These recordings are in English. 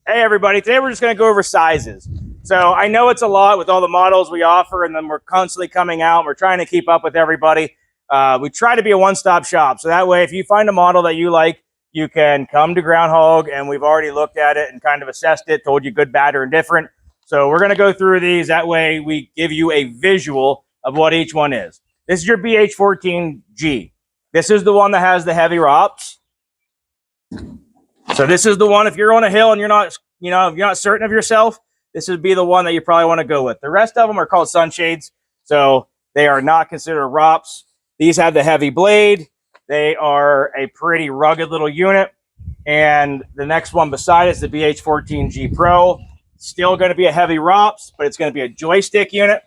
Hey everybody, today we're just going to go over sizes. So I know it's a lot with all the models we offer, and then we're constantly coming out and we're trying to keep up with everybody. We try to be a one-stop shop, so that way if you find a model that you like, you can come to GroundHog, and we've already looked at it and kind of assessed it, told you good, bad, or indifferent. So we're going to go through these, that way we give you a visual of what each one is. This is your BH14G. This is the one that has the heavy ROPS. So this is the one, if you're on a hill and you're not, if you're not certain of yourself, this would be the one that you probably want to go with. The rest of them are called sunshades, so they are not considered ROPS. These have the heavy blade. They are a pretty rugged little unit. And the next one beside it is the BH14G Pro. Still going to be a heavy ROPS, but it's going to be a joystick unit.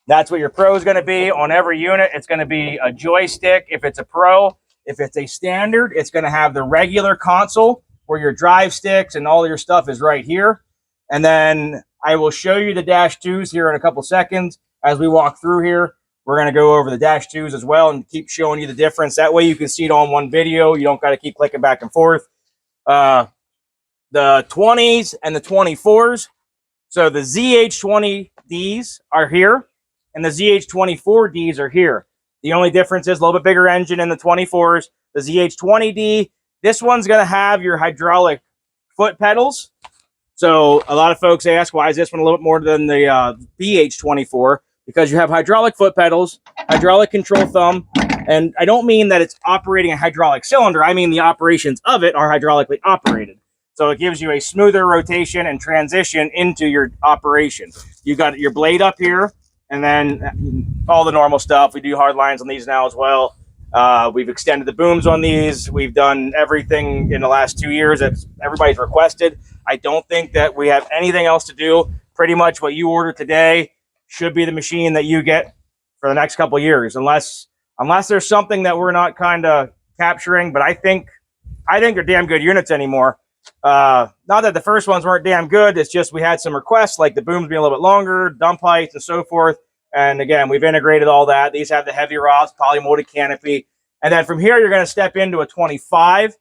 That's what your Pro is going to be. On every unit, it's going to be a joystick if it's a Pro. If it's a standard, it's going to have the regular console where your drive sticks and all your stuff is right here. And then I will show you the Dash 2s here in a couple seconds. As we walk through here, we're going to go over the Dash 2s as well and keep showing you the difference. That way you can see it on one video. You don't got to keep clicking back and forth. The 20s and the 24s. So the ZH20Ds are here and the ZH24Ds are here. The only difference is a little bit bigger engine in the 24s. The ZH20D, this one's going to have your hydraulic foot pedals. So a lot of folks ask, why is this one a little bit more than the BH24? Because you have hydraulic foot pedals, hydraulic control thumb, and I don't mean that it's operating a hydraulic cylinder. I mean the operations of it are hydraulically operated. So it gives you a smoother rotation and transition into your operation. You got your blade up here, and then all the normal stuff. We do hard lines on these now as well. We've extended the booms on these. We've done everything in the last 2 years that everybody's requested. I don't think that we have anything else to do. Pretty much what you order today should be the machine that you get for the next couple of years, unless there's something that we're not kind of capturing. But I think they're damn good units anymore. Not that the first ones weren't damn good. It's just we had some requests, like the booms being a little bit longer, dump heights, and so forth. And again, we've integrated all that. These have the heavy rods, polymolded canopy. And then from here, you're going to step into a 25.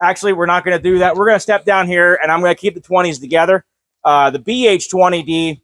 Actually, we're not going to do that. We're going to step down here, and I'm going to keep the 20s together. The BH20D,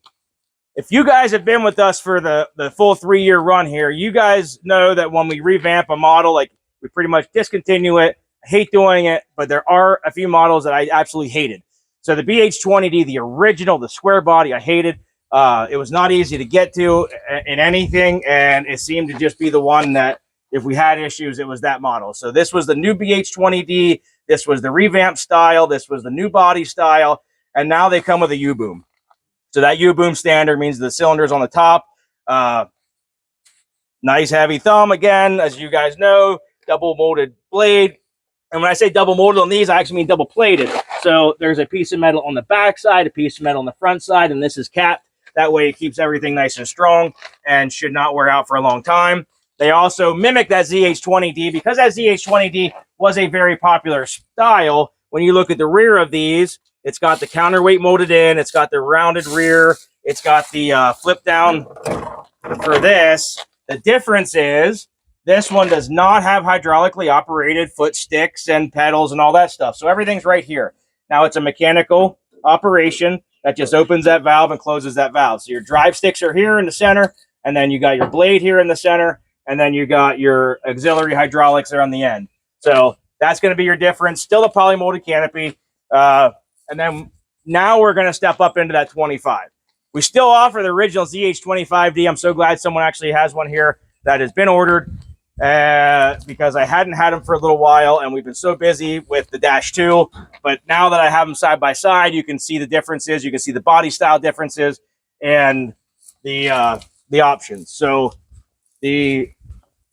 if you guys have been with us for the full 3-year run here, you guys know that when we revamp a model, like we pretty much discontinue it. I hate doing it, but there are a few models that I absolutely hated. So the BH20D, the original, the square body, I hated. It was not easy to get to in anything, and it seemed to just be the one that if we had issues, it was that model. So this was the new BH20D. This was the revamped style. This was the new body style, and now they come with a U-boom. So that U-boom standard means the cylinder's on the top. Nice heavy thumb, again, as you guys know, double molded blade. And when I say double molded on these, I actually mean double plated. So there's a piece of metal on the back side, a piece of metal on the front side, and this is capped. That way it keeps everything nice and strong and should not wear out for a long time. They also mimic that ZH20D because that ZH20D was a very popular style. When you look at the rear of these, it's got the counterweight molded in. It's got the rounded rear. It's got the flip down for this. The difference is this one does not have hydraulically operated foot sticks and pedals and all that stuff. So everything's right here. Now it's a mechanical operation that just opens that valve and closes that valve. So your drive sticks are here in the center, and then you got your blade here in the center, and then you got your auxiliary hydraulics there on the end. So that's going to be your difference. Still a polymolded canopy. And then now we're going to step up into that 25. We still offer the original ZH25D. I'm so glad someone actually has one here that has been ordered because I hadn't had them for a little while, and we've been so busy with the Dash 2. But now that I have them side by side, you can see the differences. You can see the body style differences and the options. So the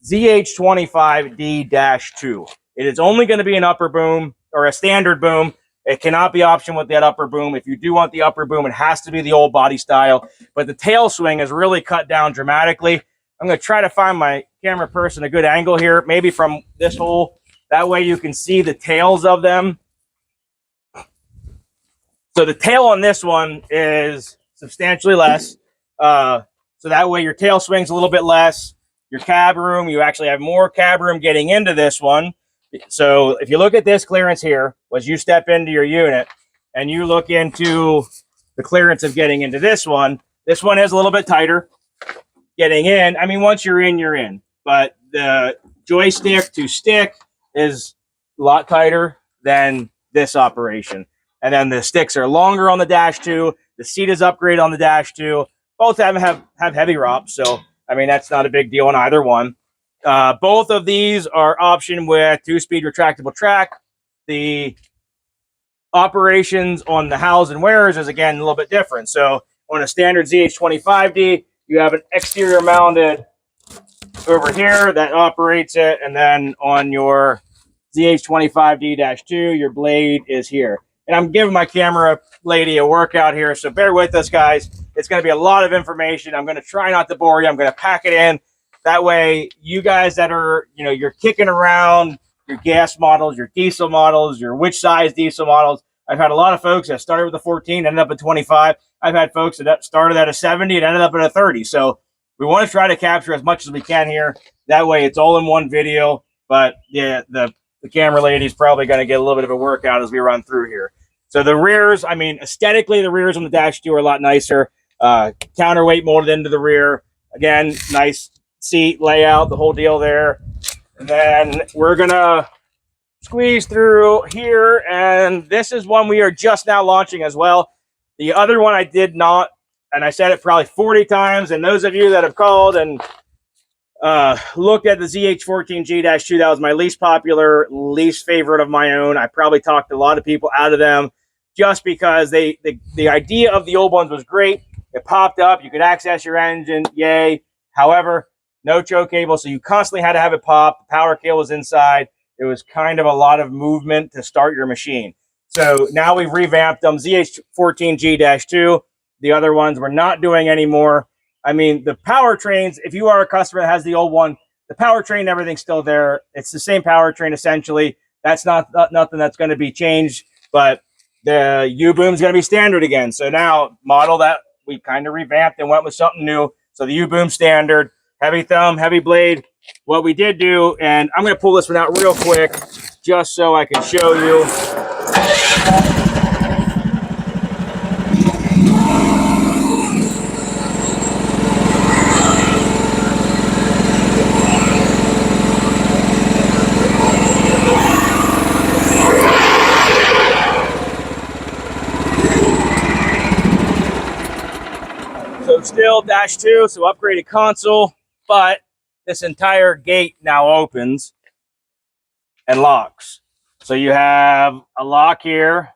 ZH25D-2, it is only going to be an upper boom or a standard boom. It cannot be optioned with that upper boom. If you do want the upper boom, it has to be the old body style. But the tail swing is really cut down dramatically. I'm going to try to find my camera person a good angle here, maybe from this hole. That way you can see the tails of them. So the tail on this one is substantially less. So that way your tail swings a little bit less. Your cab room, you actually have more cab room getting into this one. So if you look at this clearance here, as you step into your unit, and you look into the clearance of getting into this one is a little bit tighter getting in. I mean, once you're in, you're in. But the joystick to stick is a lot tighter than this operation. And then the sticks are longer on the Dash 2. The seat is upgraded on the Dash 2. Both have heavy ROPs, so I mean that's not a big deal on either one. Both of these are optioned with 2-speed retractable track. The operations on the hows and wears is again a little bit different. So on a standard ZH25D, you have an exterior mounted over here that operates it, and then on your ZH25D-2, your blade is here. And I'm giving my camera lady a workout here, so bear with us, guys. It's going to be a lot of information. I'm going to try not to bore you. I'm going to pack it in. That way, you guys that are, you're kicking around your gas models, your diesel models, your which size diesel models. I've had a lot of folks that started with a 14, ended up at 25. I've had folks that started at a 70 and ended up at a 30. So we want to try to capture as much as we can here. That way, it's all in one video. But yeah, the camera lady's probably going to get a little bit of a workout as we run through here. So the rears, I mean, aesthetically, the rears on the Dash 2 are a lot nicer. Counterweight molded into the rear. Again, nice seat layout, the whole deal there. And then we're going to squeeze through here. And this is one we are just now launching as well. The other one I did not, and I said it probably 40 times. And those of you that have called and looked at the ZH14G-2, that was my least popular, least favorite of my own. I probably talked a lot of people out of them just because the idea of the old ones was great. It popped up. You could access your engine. Yay. However, no choke cable, so you constantly had to have it pop. The power cable was inside. It was kind of a lot of movement to start your machine. So now we've revamped them. ZH14G-2. The other ones we're not doing anymore. I mean, the powertrains, if you are a customer that has the old one, the powertrain, everything's still there. It's the same powertrain, essentially. That's not nothing that's going to be changed, but the U-boom is going to be standard again. So now, model that we kind of revamped and went with something new. So the U-boom standard, heavy thumb, heavy blade. What we did do, and I'm going to pull this one out real quick just so I can show you. So still Dash 2, so upgraded console, but this entire gate now opens and locks. So you have a lock here,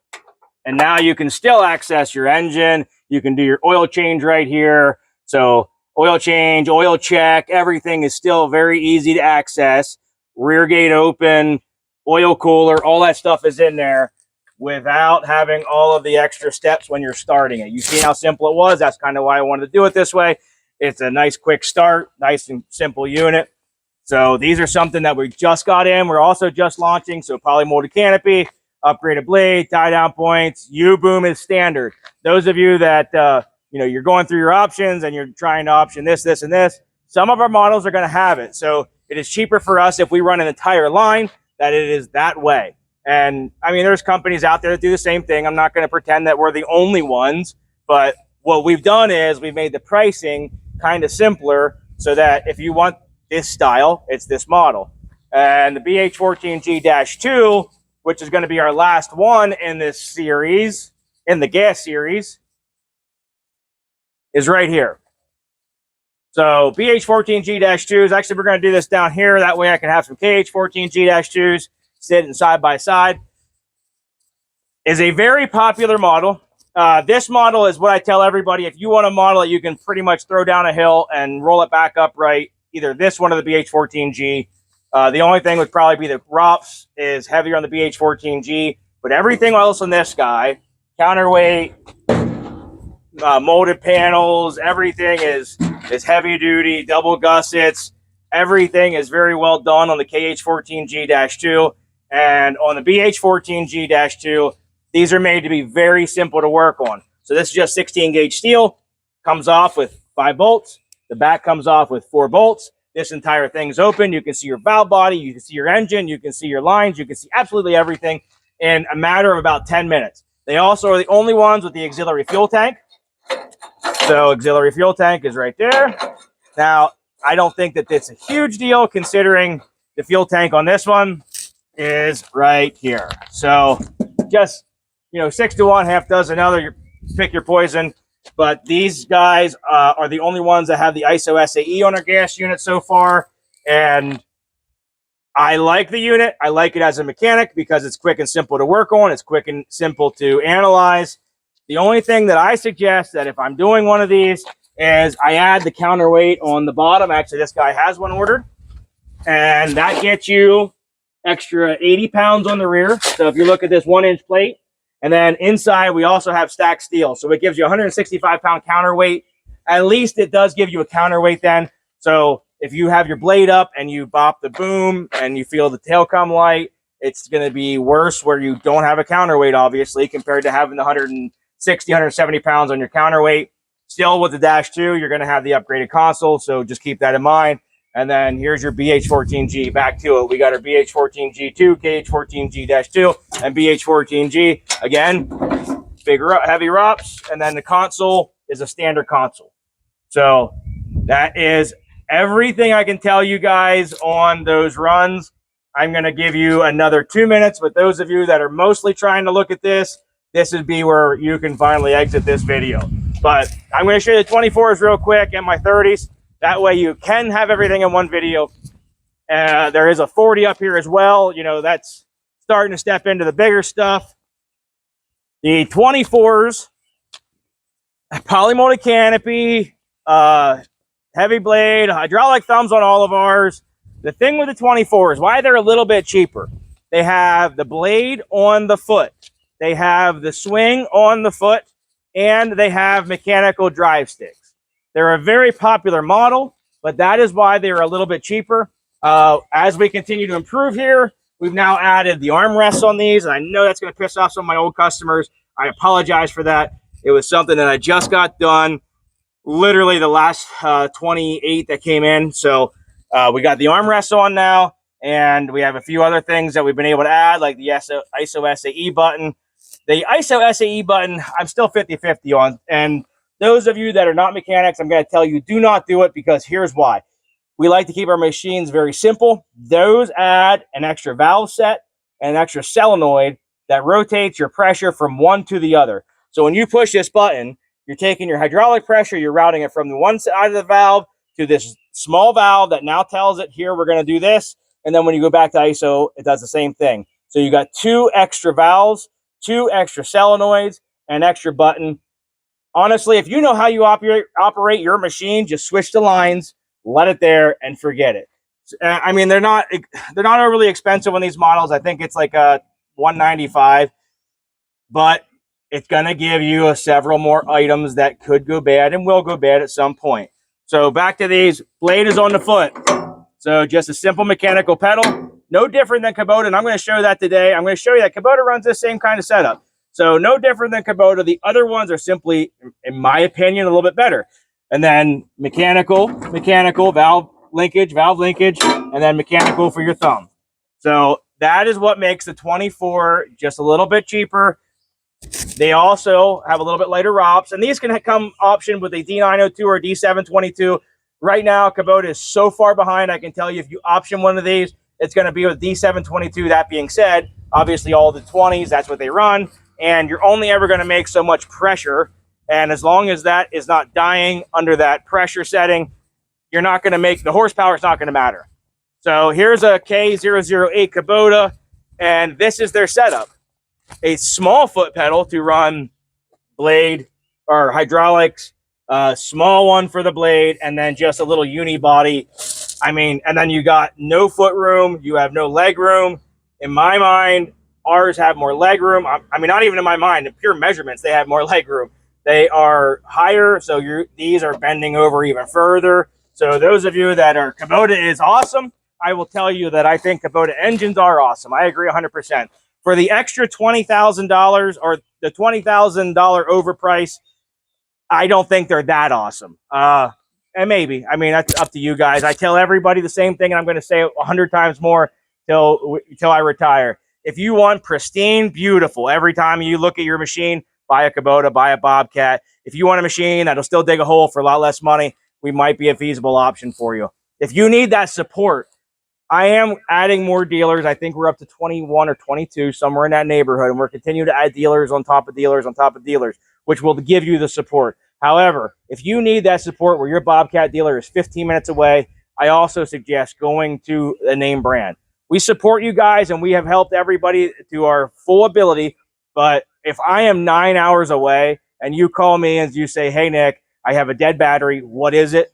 and now you can still access your engine. You can do your oil change right here. So oil change, oil check, everything is still very easy to access. Rear gate open, oil cooler, all that stuff is in there without having all of the extra steps when you're starting it. You see how simple it was? That's kind of why I wanted to do it this way. It's a nice quick start, nice and simple unit. So these are something that we just got in. We're also just launching. So poly-molded canopy, upgraded blade, tie-down points, U-boom is standard. Those of you that, you're going through your options and you're trying to option this, this, and this, some of our models are going to have it. So it is cheaper for us if we run an entire line that it is that way. And I mean, there's companies out there that do the same thing. I'm not going to pretend that we're the only ones, but what we've done is we've made the pricing kind of simpler so that if you want this style, it's this model. And the BH14G-2, which is going to be our last one in this series, in the gas series, is right here. So BH14G-2s, actually we're going to do this down here. That way I can have some KH14G-2s sitting side by side. Is a very popular model. This model is what I tell everybody. If you want a model that you can pretty much throw down a hill and roll it back upright, either this one or the BH14G. The only thing would probably be the ROPS is heavier on the BH14G, but everything else on this guy, counterweight, molded panels, everything is heavy duty, double gussets. Everything is very well done on the KH14G-2. And on the BH14G-2, these are made to be very simple to work on. So this is just 16 gauge steel, comes off with 5 bolts. The back comes off with 4 bolts. This entire thing's open. You can see your valve body, you can see your engine, you can see your lines, you can see absolutely everything in a matter of about 10 minutes. They also are the only ones with the auxiliary fuel tank. So auxiliary fuel tank is right there. Now, I don't think that it's a huge deal considering the fuel tank on this one is right here. So just, 6 to 1, half dozen another, pick your poison. But these guys are the only ones that have the ISO SAE on our gas unit so far. And I like the unit. I like it as a mechanic because it's quick and simple to work on. It's quick and simple to analyze. The only thing that I suggest that if I'm doing one of these is I add the counterweight on the bottom. Actually, this guy has one ordered. And that gets you extra 80 pounds on the rear. So if you look at this 1-inch plate, and then inside we also have stacked steel. So it gives you 165-pound counterweight. At least it does give you a counterweight then. So if you have your blade up and you bop the boom and you feel the tail come light, it's going to be worse where you don't have a counterweight, obviously, compared to having the 160, 170 pounds on your counterweight. Still with the Dash 2, you're going to have the upgraded console, so just keep that in mind. And then here's your BH14G. Back to it. We got our BH14G2, KH14G-2, and BH14G. Again, bigger, heavy ROPS, and then the console is a standard console. So that is everything I can tell you guys on those runs. I'm going to give you another 2 minutes, but those of you that are mostly trying to look at this would be where you can finally exit this video. But I'm going to show you the 24s real quick and my 30s. That way you can have everything in one video. There is a 40 up here as well. That's starting to step into the bigger stuff. The 24s, polymolded canopy, heavy blade, hydraulic thumbs on all of ours. The thing with the 24s, why they're a little bit cheaper. They have the blade on the foot. They have the swing on the foot. And they have mechanical drive sticks. They're a very popular model, but that is why they're a little bit cheaper. As we continue to improve here, we've now added the armrests on these, and I know that's going to piss off some of my old customers. I apologize for that. It was something that I just got done, literally the last 28 that came in. So we got the armrests on now, and we have a few other things that we've been able to add, like the ISO SAE button. The ISO SAE button, I'm still 50-50 on. And those of you that are not mechanics, I'm going to tell you, do not do it because here's why. We like to keep our machines very simple. Those add an extra valve set and an extra solenoid that rotates your pressure from one to the other. So when you push this button, you're taking your hydraulic pressure, you're routing it from the one side of the valve to this small valve that now tells it, here, we're going to do this. And then when you go back to ISO, it does the same thing. So you got 2 extra valves, 2 extra solenoids, and extra button. Honestly, if you know how you operate your machine, just switch the lines, let it there, and forget it. I mean, they're not overly expensive on these models. I think it's like a $195, but it's going to give you several more items that could go bad and will go bad at some point. So back to these. Blade is on the foot. So just a simple mechanical pedal. No different than Kubota, and I'm going to show that today. I'm going to show you that Kubota runs the same kind of setup. So no different than Kubota. The other ones are simply, in my opinion, a little bit better. And then mechanical, valve linkage, and then mechanical for your thumb. So that is what makes the 24 just a little bit cheaper. They also have a little bit lighter ROPS, and these can come option with a D902 or D722. Right now, Kubota is so far behind. I can tell you if you option one of these, it's going to be with D722. That being said, obviously all the 20s, that's what they run. And you're only ever going to make so much pressure. And as long as that is not dying under that pressure setting, you're not going to make, the horsepower is not going to matter. So here's a K008 Kubota, and this is their setup. A small foot pedal to run blade or hydraulics, small one for the blade, and then just a little unibody. I mean, and then you got no foot room, you have no leg room. In my mind, ours have more leg room. I mean, not even in my mind, in pure measurements, they have more leg room. They are higher, so these are bending over even further. So those of you that are, Kubota is awesome. I will tell you that I think Kubota engines are awesome. I agree 100%. For the extra $20,000 or the $20,000 overprice, I don't think they're that awesome. And maybe, I mean, that's up to you guys. I tell everybody the same thing, and I'm going to say it 100 times more till I retire. If you want pristine, beautiful, every time you look at your machine, buy a Kubota, buy a Bobcat. If you want a machine that'll still dig a hole for a lot less money, we might be a feasible option for you. If you need that support, I am adding more dealers. I think we're up to 21 or 22, somewhere in that neighborhood, and we're continuing to add dealers on top of dealers on top of dealers, which will give you the support. However, if you need that support where your Bobcat dealer is 15 minutes away, I also suggest going to a name brand. We support you guys, and we have helped everybody to our full ability, but if I am 9 hours away and you call me and you say, hey, Nick, I have a dead battery, what is it?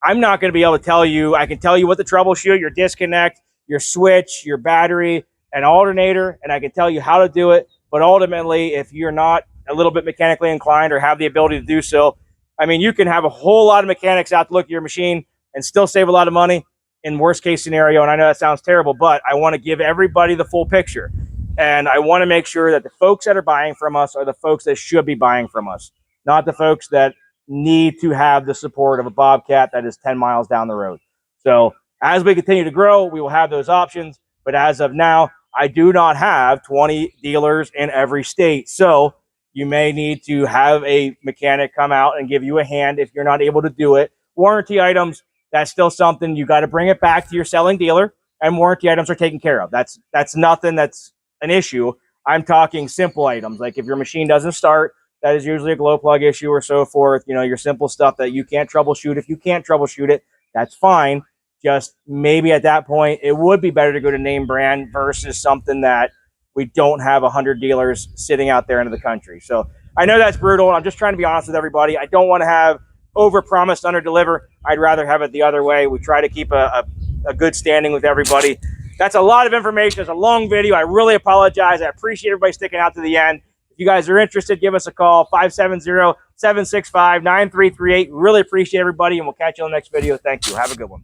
I'm not going to be able to tell you. I can tell you what to troubleshoot, your disconnect, your switch, your battery, an alternator, and I can tell you how to do it. But ultimately, if you're not a little bit mechanically inclined or have the ability to do so, I mean, you can have a whole lot of mechanics out to look at your machine and still save a lot of money in worst case scenario. And I know that sounds terrible, but I want to give everybody the full picture. And I want to make sure that the folks that are buying from us are the folks that should be buying from us, not the folks that need to have the support of a Bobcat that is 10 miles down the road. So as we continue to grow, we will have those options. But as of now, I do not have 20 dealers in every state. So you may need to have a mechanic come out and give you a hand if you're not able to do it. Warranty items, that's still something you got to bring it back to your selling dealer, and warranty items are taken care of. That's nothing that's an issue. I'm talking simple items. Like if your machine doesn't start, that is usually a glow plug issue or so forth. You know, your simple stuff that you can't troubleshoot. If you can't troubleshoot it, that's fine. Just maybe at that point, it would be better to go to name brand versus something that we don't have 100 dealers sitting out there into the country. So I know that's brutal. I'm just trying to be honest with everybody. I don't want to have over-promise, under-deliver. I'd rather have it the other way. We try to keep a good standing with everybody. That's a lot of information. It's a long video. I really apologize. I appreciate everybody sticking out to the end. If you guys are interested, give us a call, 570-765-9338. Really appreciate everybody, and we'll catch you on the next video. Thank you. Have a good one.